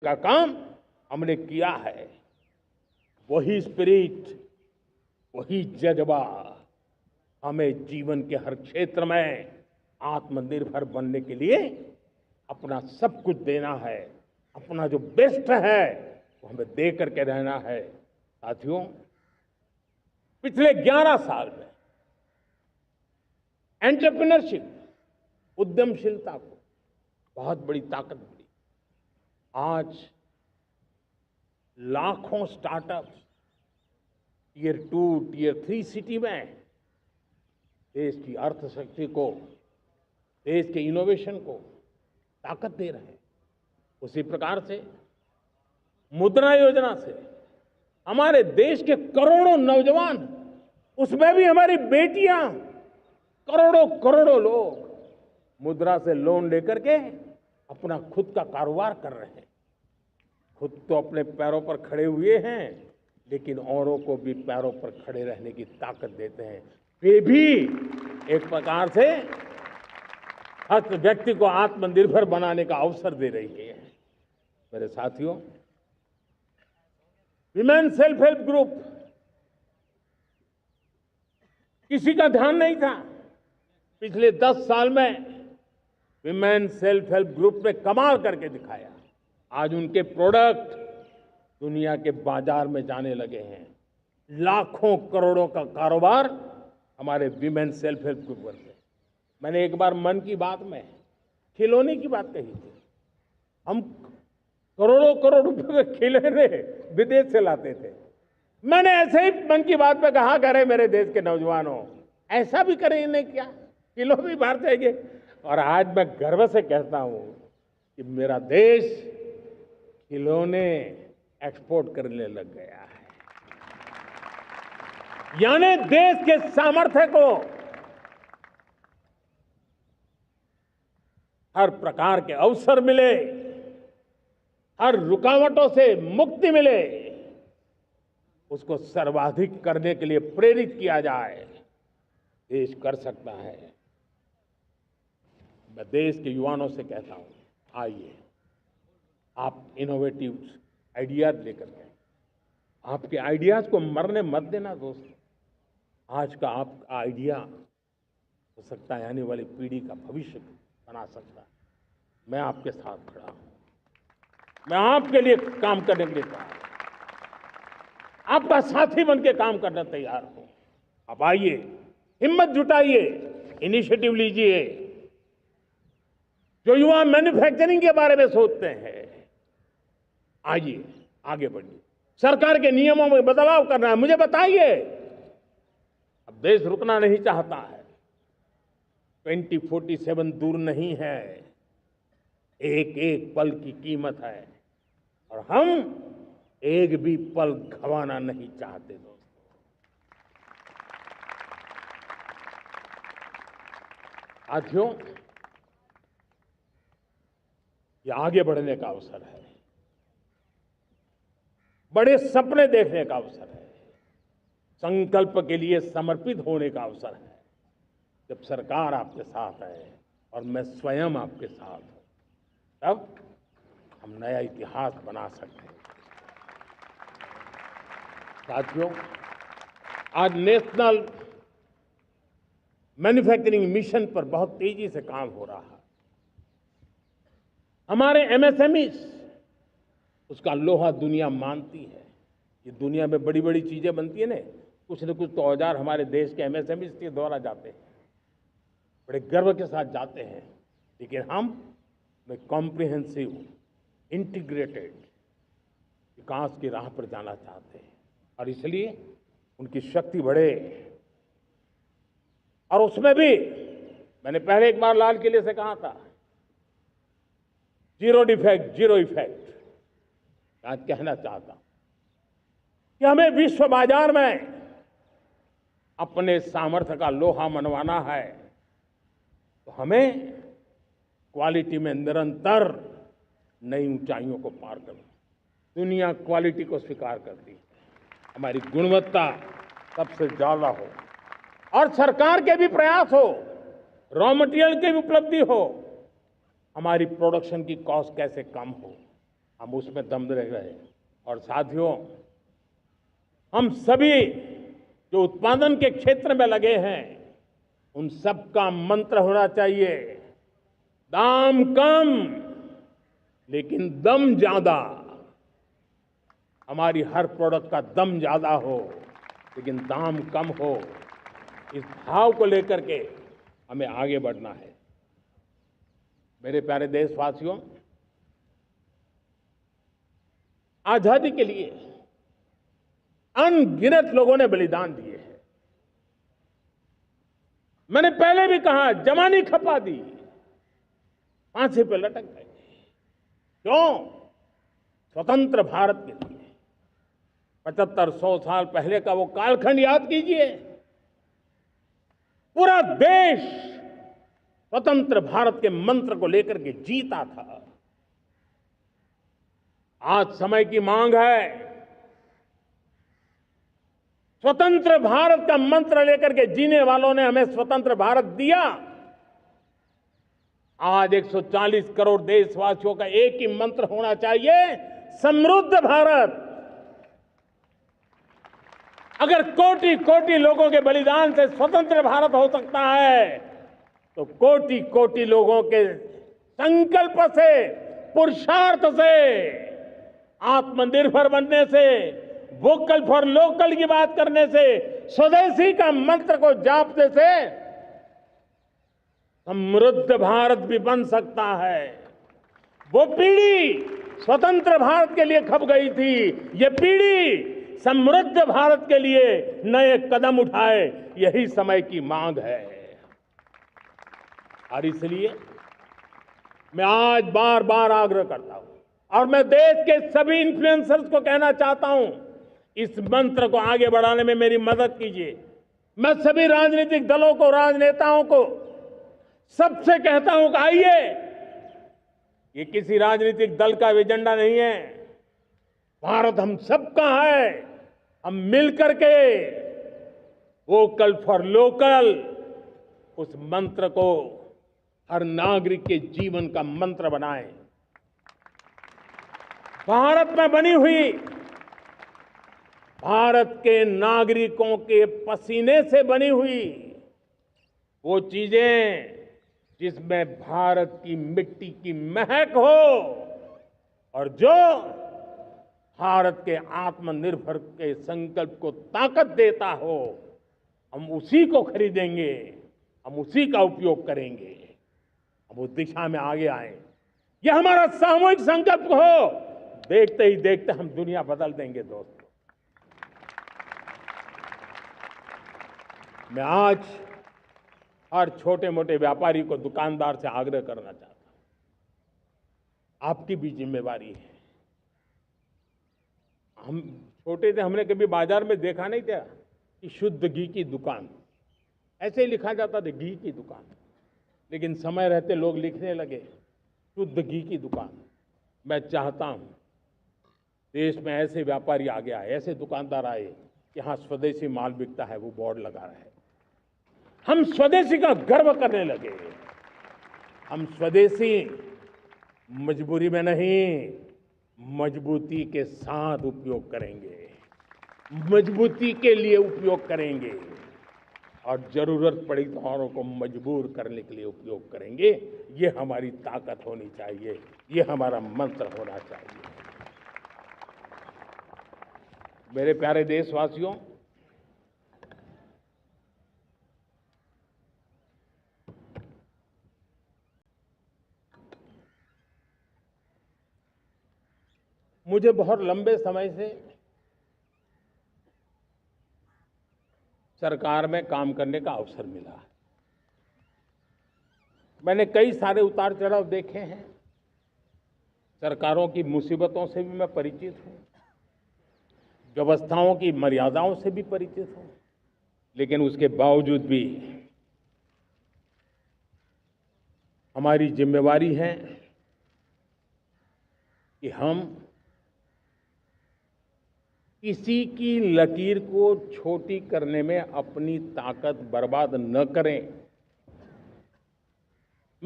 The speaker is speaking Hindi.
का काम हमने किया है। वही स्पिरिट, वही जज्बा हमें जीवन के हर क्षेत्र में आत्मनिर्भर बनने के लिए अपना सब कुछ देना है। अपना जो बेस्ट है वो हमें दे करके रहना है। साथियों, पिछले 11 साल में एंटरप्रेन्योरशिप, उद्यमशीलता को बहुत बड़ी ताकत मिली। आज लाखों स्टार्टअप्स टियर 2, टियर 3 सिटी में देश की अर्थशक्ति को, देश के इनोवेशन को ताकत दे रहे हैं। उसी प्रकार से मुद्रा योजना से हमारे देश के करोड़ों नौजवान, उसमें भी हमारी बेटियां, करोड़ों करोड़ों लोग मुद्रा से लोन लेकर के अपना खुद का कारोबार कर रहे हैं। खुद तो अपने पैरों पर खड़े हुए हैं, लेकिन औरों को भी पैरों पर खड़े रहने की ताकत देते हैं। वे भी एक प्रकार से हर व्यक्ति को आत्मनिर्भर बनाने का अवसर दे रही है। मेरे साथियों, विमेन सेल्फ हेल्प ग्रुप, किसी का ध्यान नहीं था। पिछले 10 साल में विमेन सेल्फ हेल्प ग्रुप ने कमाल करके दिखाया। आज उनके प्रोडक्ट दुनिया के बाजार में जाने लगे हैं। लाखों करोड़ों का कारोबार हमारे विमेन सेल्फ हेल्प ग्रुप करते हैं। मैंने एक बार मन की बात में खिलौने की बात कही थी। हम करोड़ों करोड़ रुपए के खिलौने विदेश से लाते थे। मैंने ऐसे ही मन की बात में कहा, करे मेरे देश के नौजवानों, ऐसा भी करें इन्हें क्या, किलो भी बाहर जाएंगे। और आज मैं गर्व से कहता हूं कि मेरा देश खिलौने एक्सपोर्ट करने लग गया है। यानी देश के सामर्थ्य को हर प्रकार के अवसर मिले, हर रुकावटों से मुक्ति मिले, उसको सर्वाधिक करने के लिए प्रेरित किया जाए। देश कर सकता है। मैं देश के युवाओं से कहता हूं, आइए आप इनोवेटिव आइडियाज लेकर के, आपके आइडियाज को मरने मत देना दोस्तों। आज का आपका आइडिया हो सकता है आने वाली पीढ़ी का भविष्य बना सकता है। मैं आपके साथ खड़ा हूं, मैं आपके लिए काम करने के लिए तैयार हूं, आपका साथी बन के काम करना तैयार हूं। आप आइए, हिम्मत जुटाइए, इनिशिएटिव लीजिए। जो युवा मैन्युफैक्चरिंग के बारे में सोचते हैं, आइए आगे बढ़िए। सरकार के नियमों में बदलाव करना है, मुझे बताइए। अब देश रुकना नहीं चाहता है। 2047 दूर नहीं है। एक एक पल की कीमत है और हम एक भी पल गंवाना नहीं चाहते दोस्तों। साथियों, ये आगे बढ़ने का अवसर है, बड़े सपने देखने का अवसर है, संकल्प के लिए समर्पित होने का अवसर है। जब सरकार आपके साथ है और मैं स्वयं आपके साथ हूं, तब हम नया इतिहास बना सकते हैं। साथियों, आज नेशनल मैन्युफैक्चरिंग मिशन पर बहुत तेजी से काम हो रहा है। हमारे एमएसएमईज, उसका लोहा दुनिया मानती है। ये दुनिया में बड़ी बड़ी चीजें बनती है ना, कुछ न कुछ तो औजार हमारे देश के एमएसएमईज के द्वारा जाते हैं, बड़े गर्व के साथ जाते हैं। लेकिन हम कॉम्प्रिहेंसिव, इंटीग्रेटेड विकास की राह पर जाना चाहते हैं और इसलिए उनकी शक्ति बढ़े। और उसमें भी मैंने पहले एक बार लाल किले से कहा था, जीरो डिफेक्ट जीरो इफेक्ट। आज कहना चाहता हूं कि हमें विश्व बाजार में अपने सामर्थ्य का लोहा मनवाना है, तो हमें क्वालिटी में निरंतर नई ऊंचाइयों को पार करना। दुनिया क्वालिटी को स्वीकार करती है, हमारी गुणवत्ता सबसे ज्यादा हो और सरकार के भी प्रयास हो, रॉ मटेरियल की भी उपलब्धि हो, हमारी प्रोडक्शन की कॉस्ट कैसे कम हो। हम उसमें दम रह रहे हैं। और साथियों, हम सभी जो उत्पादन के क्षेत्र में लगे हैं, उन सबका मंत्र होना चाहिए, दाम कम लेकिन दम ज्यादा। हमारी हर प्रोडक्ट का दम ज्यादा हो लेकिन दाम कम हो। इस भाव को लेकर के हमें आगे बढ़ना है। मेरे प्यारे देशवासियों, आजादी के लिए अनगिनत लोगों ने बलिदान दिए हैं। मैंने पहले भी कहा, जवानी खपा दी, फांसी पे लटक गए। क्यों? स्वतंत्र भारत के लिए। 75-100 साल पहले का वो कालखंड याद कीजिए। पूरा देश स्वतंत्र भारत के मंत्र को लेकर के जीता था। आज समय की मांग है, स्वतंत्र भारत का मंत्र लेकर के जीने वालों ने हमें स्वतंत्र भारत दिया। आज 140 करोड़ देशवासियों का एक ही मंत्र होना चाहिए, समृद्ध भारत। अगर कोटि कोटि लोगों के बलिदान से स्वतंत्र भारत हो सकता है, तो कोटि कोटि लोगों के संकल्प से, पुरुषार्थ से, आत्मनिर्भर बनने से, वोकल फॉर लोकल की बात करने से, स्वदेशी का मंत्र को जापने से समृद्ध भारत भी बन सकता है। वो पीढ़ी स्वतंत्र भारत के लिए खप गई थी, ये पीढ़ी समृद्ध भारत के लिए नए कदम उठाए, यही समय की मांग है। और इसलिए मैं आज बार बार आग्रह करता हूं, और मैं देश के सभी इन्फ्लुएंसर्स को कहना चाहता हूं, इस मंत्र को आगे बढ़ाने में मेरी मदद कीजिए। मैं सभी राजनीतिक दलों को, राजनेताओं को, सबसे कहता हूं कि आइए, ये किसी राजनीतिक दल का एजेंडा नहीं है, भारत हम सबका है। हम मिलकर के वोकल फॉर लोकल, उस मंत्र को हर नागरिक के जीवन का मंत्र बनाएं। भारत में बनी हुई, भारत के नागरिकों के पसीने से बनी हुई वो चीजें जिसमें भारत की मिट्टी की महक हो और जो भारत के आत्मनिर्भर के संकल्प को ताकत देता हो, हम उसी को खरीदेंगे, हम उसी का उपयोग करेंगे। हम उस दिशा में आगे आए, यह हमारा सामूहिक संकल्प हो। देखते ही देखते हम दुनिया बदल देंगे। दोस्तों, मैं आज हर छोटे मोटे व्यापारी को, दुकानदार से आग्रह करना चाहता हूं, आपकी भी जिम्मेवारी है। हम छोटे थे, हमने कभी बाजार में देखा नहीं था कि शुद्ध घी की दुकान, ऐसे ही लिखा जाता था घी की दुकान। लेकिन समय रहते लोग लिखने लगे शुद्ध घी की दुकान। मैं चाहता हूं देश में ऐसे व्यापारी आगे आए, ऐसे दुकानदार आए कि हाँ, स्वदेशी माल बिकता है, वो बोर्ड लगा रहे। हम स्वदेशी का गर्व करने लगे। हम स्वदेशी मजबूरी में नहीं, मजबूती के साथ उपयोग करेंगे, मजबूती के लिए उपयोग करेंगे, और जरूरत पड़ी तो औरों को मजबूर करने के लिए उपयोग करेंगे। ये हमारी ताकत होनी चाहिए, ये हमारा मंत्र होना चाहिए। मेरे प्यारे देशवासियों, मुझे बहुत लंबे समय से सरकार में काम करने का अवसर मिला। मैंने कई सारे उतार चढ़ाव देखे हैं। सरकारों की मुसीबतों से भी मैं परिचित हूं, व्यवस्थाओं की मर्यादाओं से भी परिचित हूं। लेकिन उसके बावजूद भी हमारी जिम्मेवारी है कि हम किसी की लकीर को छोटी करने में अपनी ताकत बर्बाद न करें।